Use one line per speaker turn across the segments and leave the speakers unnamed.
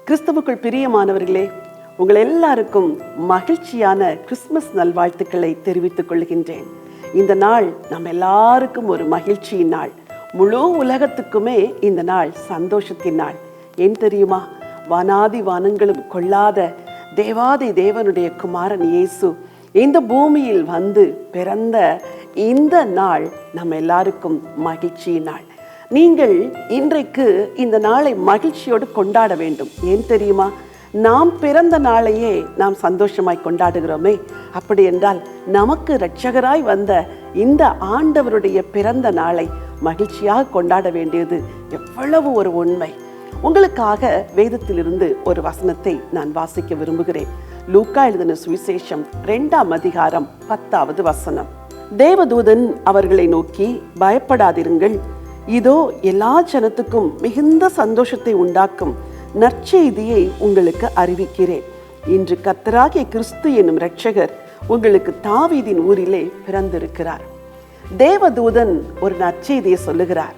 கிறிஸ்துவுக்குள் பிரியமானவர்களே, உங்கள் எல்லாருக்கும் மகிழ்ச்சியான கிறிஸ்துமஸ் நல்வாழ்த்துக்களை தெரிவித்துக் கொள்கின்றேன். இந்த நாள் நம்ம எல்லாருக்கும் ஒரு மகிழ்ச்சியின் நாள். முழு உலகத்துக்குமே இந்த நாள் சந்தோஷத்தின் நாள். ஏன் தெரியுமா? வானாதி வானங்களும் கொள்ளாத தேவாதி தேவனுடைய குமாரன் இயேசு இந்த பூமியில் வந்து பிறந்த இந்த நாள் நம்ம எல்லாருக்கும் மகிழ்ச்சியின் நாள். நீங்கள் இன்றைக்கு இந்த நாளை மகிழ்ச்சியோடு கொண்டாட வேண்டும். ஏன் தெரியுமா? நாம் பிறந்த நாளையே நாம் சந்தோஷமாய் கொண்டாடுகிறோமே. அப்படி என்றால் நமக்கு இரட்சகராய் வந்த இந்த ஆண்டவருடைய பிறந்த நாளை மகிழ்ச்சியாக கொண்டாட வேண்டியது எவ்வளவு ஒரு உண்மை. உங்களுக்காக வேதத்திலிருந்து ஒரு வசனத்தை நான் வாசிக்க விரும்புகிறேன். லூக்கா எழுதின சுவிசேஷம் 2ஆம் அதிகாரம் 10வது வசனம். தேவதூதன் அவர்களை நோக்கி, பயப்படாதிருங்கள், இதோ எல்லா ஜனத்துக்கும் மிகுந்த சந்தோஷத்தை உண்டாக்கும் நற்செய்தியை உங்களுக்கு அறிவிக்கிறேன். இன்று கர்த்தராகிய கிறிஸ்து என்னும் இரட்சகர் உங்களுக்கு தாவீதின் ஊரிலே பிறந்திருக்கிறார். தேவதூதன் ஒரு நற்செய்தியை சொல்லுகிறார்.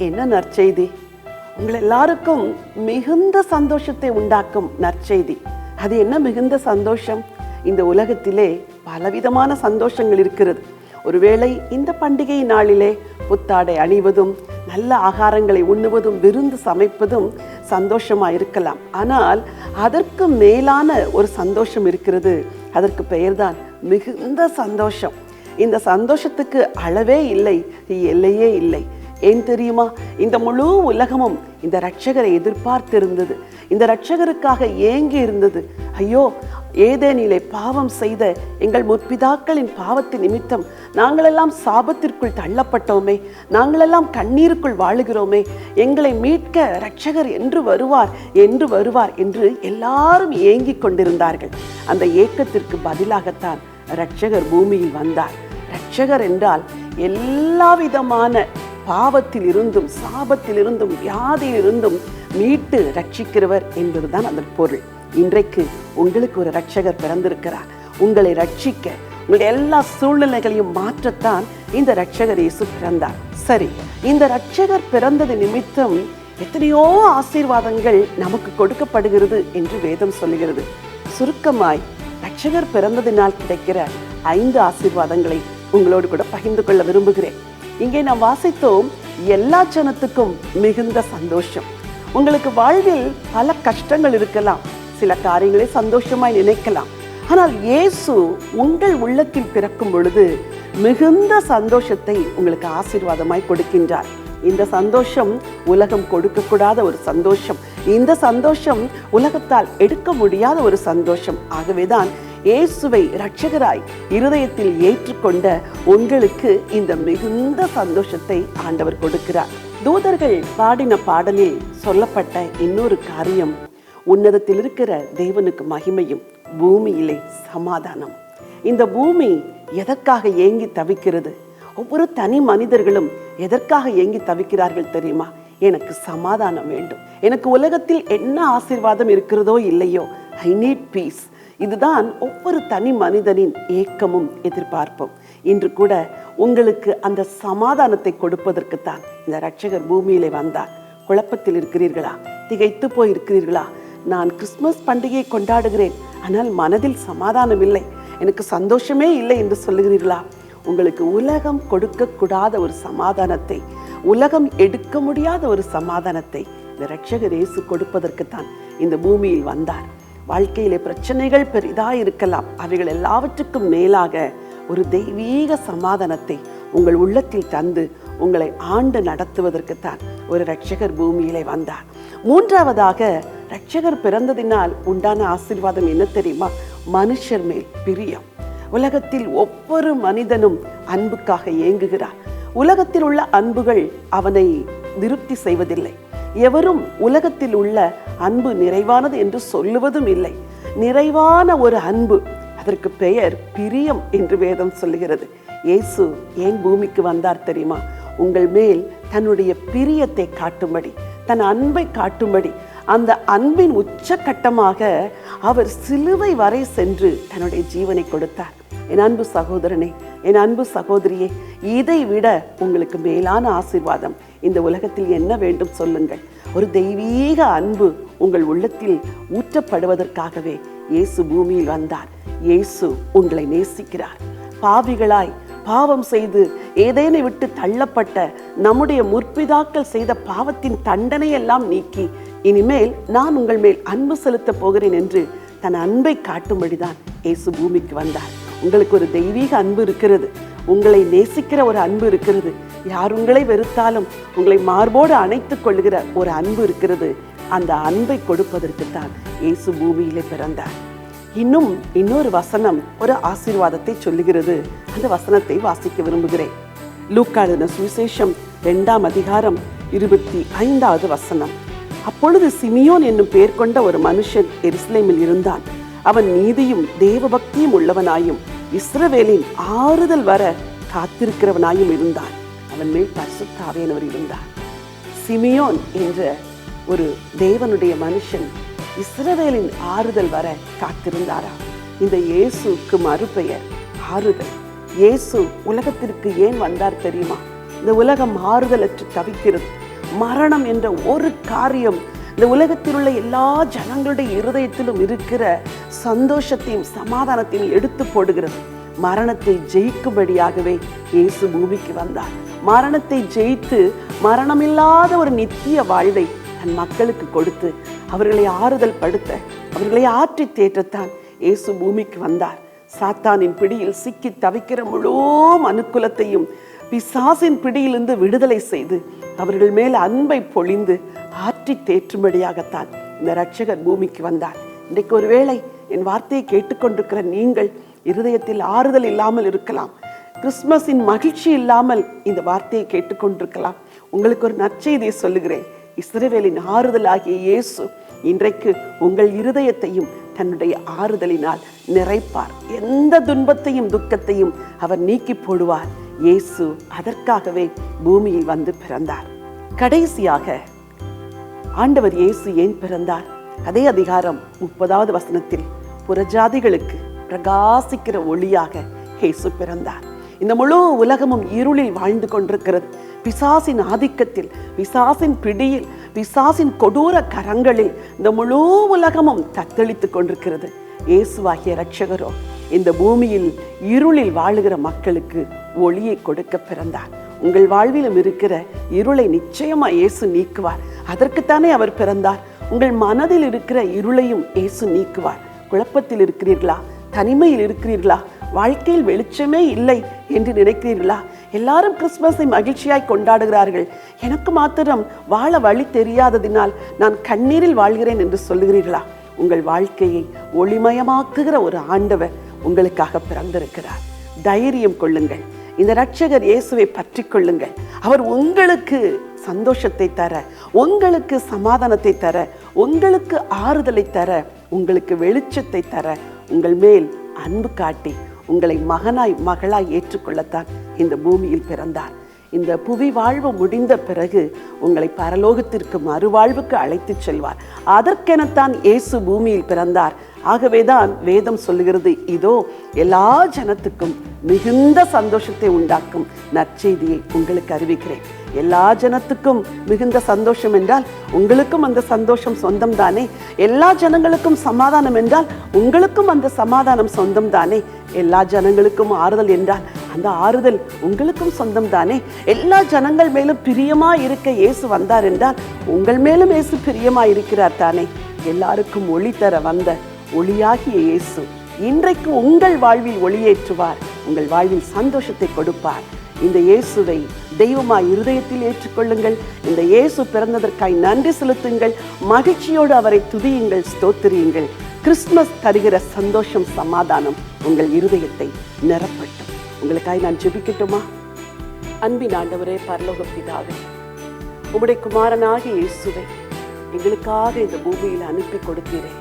என்ன நற்செய்தி? உங்கள் எல்லாருக்கும் மிகுந்த சந்தோஷத்தை உண்டாக்கும் நற்செய்தி. அது என்ன மிகுந்த சந்தோஷம்? இந்த உலகத்திலே பலவிதமான சந்தோஷங்கள் இருக்கிறது. ஒருவேளை இந்த பண்டிகை நாளிலே புத்தாடை அணிவதும் நல்ல ஆகாரங்களை உண்ணுவதும் விருந்து சமைப்பதும் சந்தோஷமா இருக்கலாம். ஆனால் அதற்கு மேலான ஒரு சந்தோஷம் இருக்கிறது. அதற்கு பெயர்தான் மிகுந்த சந்தோஷம். இந்த சந்தோஷத்துக்கு அளவே இல்லை, எல்லையே இல்லை. ஏன் தெரியுமா? இந்த முழு உலகமும் இந்த இரட்சகரை எதிர்பார்த்திருந்தது. இந்த இரட்சகருக்காக ஏங்கி இருந்தது. ஐயோ, ஏதேனிலே பாவம் செய்த எங்கள் முற்பிதாக்களின் பாவத்தின் நிமித்தம் நாங்களெல்லாம் சாபத்திற்குள் தள்ளப்பட்டோமே, நாங்களெல்லாம் கண்ணீருக்குள் வாழுகிறோமே, எங்களை மீட்க இரட்சகர் என்று வருவார் என்று எல்லாரும் ஏங்கிக் கொண்டிருந்தார்கள். அந்த ஏக்கத்திற்கு பதிலாகத்தான் இரட்சகர் பூமியில் வந்தார். இரட்சகர் என்றால் எல்லா விதமான பாவத்தில் இருந்தும் சாபத்தில் இருந்தும் வியாதியில் இருந்தும் மீட்டு ரட்சிக்கிறவர் என்பதுதான் அதன் பொருள். இன்றைக்கு உங்களுக்கு ஒரு இரட்சகர் பிறந்திருக்கிறார். உங்களை ரட்சிக்க, உங்களுடைய எல்லா சூழ்நிலைகளையும் மாற்றத்தான் இந்த இரட்சகர் இயேசு பிறந்தார். சரி, இந்த இரட்சகர் பிறந்தது நிமித்தம் எத்தனையோ ஆசீர்வாதங்கள் நமக்கு கொடுக்கப்படுகிறது என்று வேதம் சொல்லுகிறது. சுருக்கமாய் இரட்சகர் பிறந்ததினால் கிடைக்கிற 5 ஆசீர்வாதங்களை உங்களோடு கூட பகிர்ந்து கொள்ள விரும்புகிறேன். இங்கே நாம் வாசித்தோம், எல்லா ஜனத்துக்கும் மிகுந்த சந்தோஷம். உங்களுக்கு வாழ்வில் பல கஷ்டங்கள் இருக்கலாம், சில காரியங்களை சந்தோஷமாய் நினைக்கலாம். ஆனால் இயேசு உங்கள் உள்ளத்தில் பிறக்கும் பொழுது மிகுந்த சந்தோஷத்தை உங்களுக்கு ஆசீர்வாதமாய் கொடுக்கின்றார். இந்த சந்தோஷம் உலகம் கொடுக்கக்கூடாத ஒரு சந்தோஷம். இந்த சந்தோஷம் உலகத்தால் எடுக்க முடியாத ஒரு சந்தோஷம். ஆகவேதான் இயேசுவை இரட்சகராய் இருதயத்தில் ஏற்றுக்கொண்ட உங்களுக்கு இந்த மிகுந்த சந்தோஷத்தை ஆண்டவர் கொடுக்கிறார். தூதர்கள் பாடின பாடலில் சொல்லப்பட்ட இன்னொரு காரியம், உன்னதத்தில் இருக்கிற தேவனுக்கு மகிமையும் பூமியிலே சமாதானம். இந்த பூமி எதற்காக ஏங்கி தவிக்கிறது? ஒவ்வொரு தனி மனிதர்களும் எதற்காக ஏங்கி தவிக்கிறார்கள் தெரியுமா? எனக்கு சமாதானம் வேண்டும், எனக்கு உலகத்தில் என்ன ஆசீர்வாதம் இருக்கிறதோ இல்லையோ, ஐ நீட் பீஸ். இதுதான் ஒவ்வொரு தனி மனிதனின் ஏக்கமும் எதிர்பார்ப்பும். இன்று கூட உங்களுக்கு அந்த சமாதானத்தை கொடுப்பதற்குத்தான் இந்த இரட்சகர் பூமியிலே வந்தார். குழப்பத்தில் இருக்கிறீர்களா? திகைத்து போய் இருக்கிறீர்களா? நான் கிறிஸ்துமஸ் பண்டிகையை கொண்டாடுகிறேன், ஆனால் மனதில் சமாதானம் இல்லை, எனக்கு சந்தோஷமே இல்லை என்று சொல்லுகிறீர்களா? உங்களுக்கு உலகம் கொடுக்கக்கூடாத ஒரு சமாதானத்தை, உலகம் எடுக்க முடியாத ஒரு சமாதானத்தை இந்த இரட்சகர் இயேசு கொடுப்பதற்குத்தான் இந்த பூமியில் வந்தார். வாழ்க்கையிலே பிரச்சனைகள் பெரிதாக இருக்கலாம், அவைகள் எல்லாவற்றுக்கும் மேலாக ஒரு தெய்வீக சமாதானத்தை உங்கள் உள்ளத்தில் தந்து உங்களை ஆண்டு நடத்துவதற்குத்தான் ஒரு இரட்சகர் பூமியிலே வந்தார். 3ஆவதாக, இரட்சகர் பிறந்ததினால் உண்டான ஆசீர்வாதம் என்ன தெரியுமா? மனுஷர் மேல் பிரியம். உலகத்தில் ஒவ்வொரு மனிதனும் அன்புக்காக ஏங்குகிறார். உலகத்தில் உள்ள அன்புகள் அவனை திருப்தி செய்வதில்லை. எவரும் உலகத்தில் உள்ள அன்பு நிறைவானது என்று சொல்லுவதும் இல்லை. நிறைவான ஒரு அன்பு, அதற்கு பெயர் பிரியம் என்று வேதம் சொல்லுகிறது. இயேசு ஏன் பூமிக்கு வந்தார் தெரியுமா? உங்கள் மேல் தன்னுடைய பிரியத்தை காட்டும்படி, தன் அன்பை காட்டும்படி. அந்த அன்பின் உச்சகட்டமாக அவர் சிலுவை வரை சென்று தன்னுடைய ஜீவனை கொடுத்தார். என் அன்பு சகோதரனே, என் அன்பு சகோதரியே, இதை விட உங்களுக்கு மேலான ஆசீர்வாதம் இந்த உலகத்தில் என்ன வேண்டும் சொல்லுங்கள். ஒரு தெய்வீக அன்பு உங்கள் உள்ளத்தில் ஊற்றப்படுவதற்காகவே இயேசு பூமியில் வந்தார். இயேசு உங்களை நேசிக்கிறார். பாவிகளாய் பாவம் செய்து ஏதேனை விட்டு தள்ளப்பட்ட நம்முடைய முற்பிதாக்கள் செய்த பாவத்தின் தண்டனையெல்லாம் நீக்கி இனிமேல் நான் உங்கள் மேல் அன்பு செலுத்த போகிறேன் என்று தன் அன்பை காட்டும்படிதான் இயேசு பூமிக்கு வந்தார். உங்களுக்கு ஒரு தெய்வீக அன்பு இருக்கிறது. உங்களை நேசிக்கிற ஒரு அன்பு இருக்கிறது. யார் உங்களை வெறுத்தாலும் உங்களை மார்போடு அணைத்துக் கொள்ளுகிற ஒரு அன்பு இருக்கிறது. அந்த அன்பை கொடுப்பதற்குத்தான் இயேசு பூமியிலே பிறந்தார். இன்னொரு வசனம் ஒரு ஆசீர்வாதத்தை சொல்லுகிறது. அந்த வசனத்தை வாசிக்க விரும்புகிறேன். லூக்கா எழுதின சுவிசேஷம் 2ஆம் அதிகாரம் 25வது வசனம். அப்பொழுது சிமியோன் என்னும் பெயர் கொண்ட ஒரு மனுஷன் எருசலேமில் இருந்தான். அவன் நீதியும் தேவபக்தியும் உள்ளவனாயும் இஸ்ரவேலின் ஆறுதல் வர காத்திருக்கிறவனாயும் இருந்தான். அவன் மேல் பரிசுத்த ஆவியானவர் இருந்தார். சிமியோன் என்ற ஒரு தேவனுடைய மனுஷன் இஸ்ரவேலின் ஆறுதல் வர காத்திருந்தாரா? இந்த இயேசுக்கு மறுபெயர் ஆறுதல். இயேசு உலகத்திற்கு ஏன் வந்தார் தெரியுமா? இந்த உலகம் ஆறுதலற்று தவிக்கிறது. மரணம் என்ற ஒரு காரியம் இந்த உலகத்தில் உள்ள எல்லா ஜனங்களுடைய இருதயத்திலும் இருக்கிற சந்தோஷத்தையும் சமாதானத்தையும் எடுத்து போடுகிறது. மரணத்தை ஜெயிக்கும்படியாகவே இயேசு பூமிக்கு வந்தார். மரணத்தை ஜெயித்து மரணமில்லாத ஒரு நித்திய வாழ்வை தன் மக்களுக்கு கொடுத்து அவர்களை ஆறுதல் படுத்த, அவர்களை ஆற்றி தேற்றத்தான் இயேசு பூமிக்கு வந்தார். சாத்தானின் பிடியில் சிக்கி தவிக்கிற முழு மனுக்குலத்தையும் பிசாசின் பிடியிலிருந்து விடுதலை செய்து அவர்கள் மேல் அன்பை பொழிந்து ஆற்றி தேற்றும்படியாகத்தான் இந்த இரட்சகர் பூமிக்கு வந்தார். இன்றைக்கு ஒருவேளை என் வார்த்தையை கேட்டுக்கொண்டிருக்கிற நீங்கள் இருதயத்தில் ஆறுதல் இல்லாமல் இருக்கலாம். கிறிஸ்துமஸின் மகிழ்ச்சி இல்லாமல் இந்த வார்த்தையை கேட்டுக்கொண்டிருக்கலாம். உங்களுக்கு ஒரு நற்செய்தியை சொல்லுகிறேன். இஸ்ரவேலின் ஆறுதல் ஆகிய இயேசு இன்றைக்கு உங்கள் இருதயத்தையும் தன்னுடைய ஆறுதலினால் நிறைப்பார். எந்த துன்பத்தையும் துக்கத்தையும் அவர் நீக்கி போடுவார். இயேசு அதற்காகவே பூமியில் வந்து பிறந்தார். கடைசியாக ஆண்டவர் இயேசு ஏன் பிறந்தார்? அதே அதிகாரம் 30வது வசனத்தில் புறஜாதிகளுக்கு பிரகாசிக்கிற ஒளியாக இயேசு பிறந்தார். இந்த முழு உலகமும் இருளில் வாழ்ந்து கொண்டிருக்கிறது. பிசாசின் ஆதிக்கத்தில், பிசாசின் பிடியில், பிசாசின் கொடூர கரங்களில் இந்த முழு உலகமும் தத்தளித்து கொண்டிருக்கிறது. இயேசுவாகிய இரட்சகரோ இந்த பூமியில் இருளில் வாழுகிற மக்களுக்கு ஒளியை கொடுக்க பிறந்தார். உங்கள் வாழ்விலும் இருக்கிற இருளை நிச்சயமா இயேசு நீக்குவார். அதற்குத்தானே அவர் பிறந்தார். உங்கள் மனதில் இருக்கிற இருளையும் இயேசு நீக்குவார். குழப்பத்தில் இருக்கிறீர்களா? தனிமையில் இருக்கிறீர்களா? வாழ்க்கையில் வெளிச்சமே இல்லை என்று நினைக்கிறீர்களா? எல்லாரும் கிறிஸ்துமஸை மகிழ்ச்சியாய் கொண்டாடுகிறார்கள், எனக்கு மாத்திரம் வாழ வழி தெரியாததினால் நான் கண்ணீரில் வாழ்கிறேன் என்று சொல்லுகிறீர்களா? உங்கள் வாழ்க்கையை ஒளிமயமாக்குகிற ஒரு ஆண்டவர் உங்களுக்காக பிறந்திருக்கிறார். தைரியம் கொள்ளுங்கள். இந்த இரட்சகர் இயேசுவை பற்றி கொள்ளுங்கள். அவர் உங்களுக்கு சந்தோஷத்தை தர, உங்களுக்கு சமாதானத்தை தர, உங்களுக்கு ஆறுதலை தர, உங்களுக்கு வெளிச்சத்தை தர, உங்கள் மேல் அன்பு காட்டி உங்களை மகனாய் மகளாய் ஏற்றுக்கொள்ளத்தான் இந்த பூமியில் பிறந்தார். இந்த புவி வாழ்வு முடிந்த பிறகு உங்களை பரலோகத்திற்கு மறுவாழ்வுக்கு அழைத்து செல்வார். அதற்கெனத்தான் இயேசு பூமியில் பிறந்தார். ஆகவேதான் வேதம் சொல்லுகிறது, இதோ எல்லா ஜனத்துக்கும் மிகுந்த சந்தோஷத்தை உண்டாக்கும் நற்செய்தியை உங்களுக்கு அறிவிக்கிறேன். எல்லா ஜனத்துக்கும் மிகுந்த சந்தோஷம் என்றால் உங்களுக்கும் அந்த சந்தோஷம் சொந்தம் தானே. எல்லா ஜனங்களுக்கும் சமாதானம் என்றால் உங்களுக்கும் அந்த சமாதானம் சொந்தம் தானே. எல்லா ஜனங்களுக்கும் ஆறுதல் என்றால் அந்த ஆறுதல் உங்களுக்கும் சொந்தம் தானே. எல்லா ஜனங்கள் மேலும் பிரியமா இருக்க இயேசு வந்தார் என்றால் உங்கள் மேலும் இயேசு பிரியமா இருக்கிறார் தானே. எல்லாருக்கும் ஒளி தர வந்த ஒளியாகிய இயேசு இன்றைக்கு உங்கள் வாழ்வில் ஒளியேற்றுவார். உங்கள் வாழ்வில் சந்தோஷத்தை கொடுப்பார். இந்த இயேசுவை தெய்வமாய் இருதயத்தில் ஏற்றுக்கொள்ளுங்கள். இந்த இயேசு பிறந்ததற்காய் நன்றி செலுத்துங்கள். மகிழ்ச்சியோடு அவரை துதியுங்கள், ஸ்தோத்திரியுங்கள். கிறிஸ்துமஸ் தருகிற சந்தோஷம், சமாதானம் உங்கள் இருதயத்தை நிரப்பட்டும். உங்களுக்காய் நான் ஜெபிக்கட்டுமா? அன்பின் ஆண்டவரே, பரலோக பிதாவே, உம்முடைய குமாரனாகிய இயேசுவை எங்களுக்காக இந்த பூமியில் அனுப்பி கொடுத்தீரே,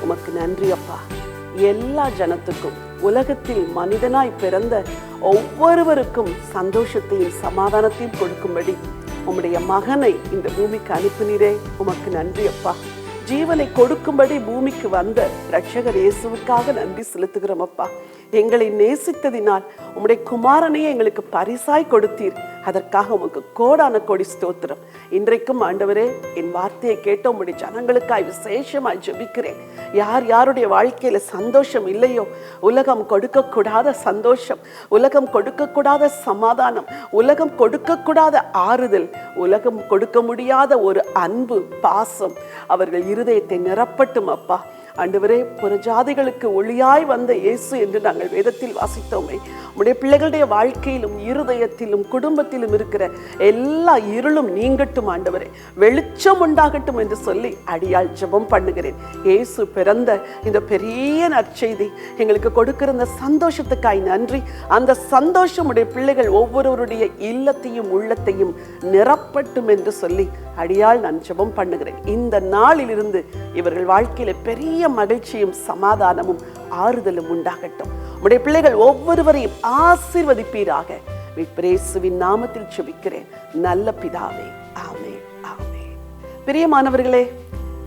உமக்கு நன்றி அப்பா. எல்லா ஜனத்துக்கும், உலகத்தில் மனிதனாய் பிறந்த ஒவ்வொருவருக்கும் சந்தோஷத்தையும் சமாதானத்தையும் கொடுக்கும்படி உம்முடைய மகனை இந்த பூமிக்கு அனுப்பினீரே, உமக்கு நன்றி அப்பா. ஜீவனை கொடுக்கும்படி பூமிக்கு வந்த இரட்சகர் இயேசுவுக்காக நன்றி செலுத்துகிறோம் அப்பா. எங்களை நேசித்ததினால் உம்முடைய குமாரனையே எங்களுக்கு பரிசாய் கொடுத்தீர். அதற்காக உமக்கு கோடான கோடி ஸ்தோத்திரம். இன்றைக்கும் ஆண்டவரே, என் வார்த்தையை கேட்ட உம்முடைய ஜனங்களுக்காய் விசேஷமாய் ஜெபிக்கிறேன். யார் யாருடைய வாழ்க்கையில சந்தோஷம் இல்லையோ, உலகம் கொடுக்கக்கூடாத சந்தோஷம், உலகம் கொடுக்கக்கூடாத சமாதானம், உலகம் கொடுக்கக்கூடாத ஆறுதல், உலகம் கொடுக்க முடியாத ஒரு அன்பு, பாசம் அவர்கள் இருதயத்தை நிரப்பட்டும் அப்பா. ஆண்டவரே, புறஜாதிகளுக்கு ஒளியாய் வந்த இயேசு என்று நாங்கள் வேதத்தில் வாசித்தோமே, உம்முடைய பிள்ளைகளுடைய வாழ்க்கையிலும் இருதயத்திலும் குடும்பத்திலும் இருக்கிற எல்லா இருளும் நீங்கட்டும் ஆண்டவரே, வெளிச்சம் உண்டாகட்டும் என்று சொல்லி அடியாள் ஜெபம் பண்ணுகிறேன். இயேசு பிறந்த இந்த பெரிய நற்செய்தி எங்களுக்கு கொடுக்கிற இந்த சந்தோஷத்துக்காய் நன்றி. அந்த சந்தோஷம் உடைய பிள்ளைகள் ஒவ்வொருவருடைய இல்லத்தையும் உள்ளத்தையும் நிரப்பட்டும் என்று சொல்லி அடியாள் நான் ஜெபம் பண்ணுகிறேன். இந்த நாளிலிருந்து இவர்கள் வாழ்க்கையில பெரிய மகிழ்ச்சியும் சமாதானமும் ஆறுதலும் உண்டாகட்டும். உடைய பிள்ளைகள் ஒவ்வொருவரையும் ஆசீர்வதிப்பீராக. இயேசுவின் நாமத்தில் ஜெபிக்கிறேன் நல்ல பிதாவே, ஆமென், ஆமென். பிரியமானவர்களே,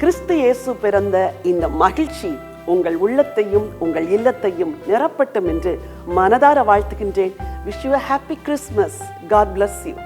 கிறிஸ்து இயேசு பிறந்த இந்த மகிழ்ச்சி உங்கள் உள்ளத்தையும் உங்கள் இல்லத்தையும் நிரப்பட்டும் என்று மனதார வாழ்த்துகின்றேன். Wish you a happy Christmas. God bless you.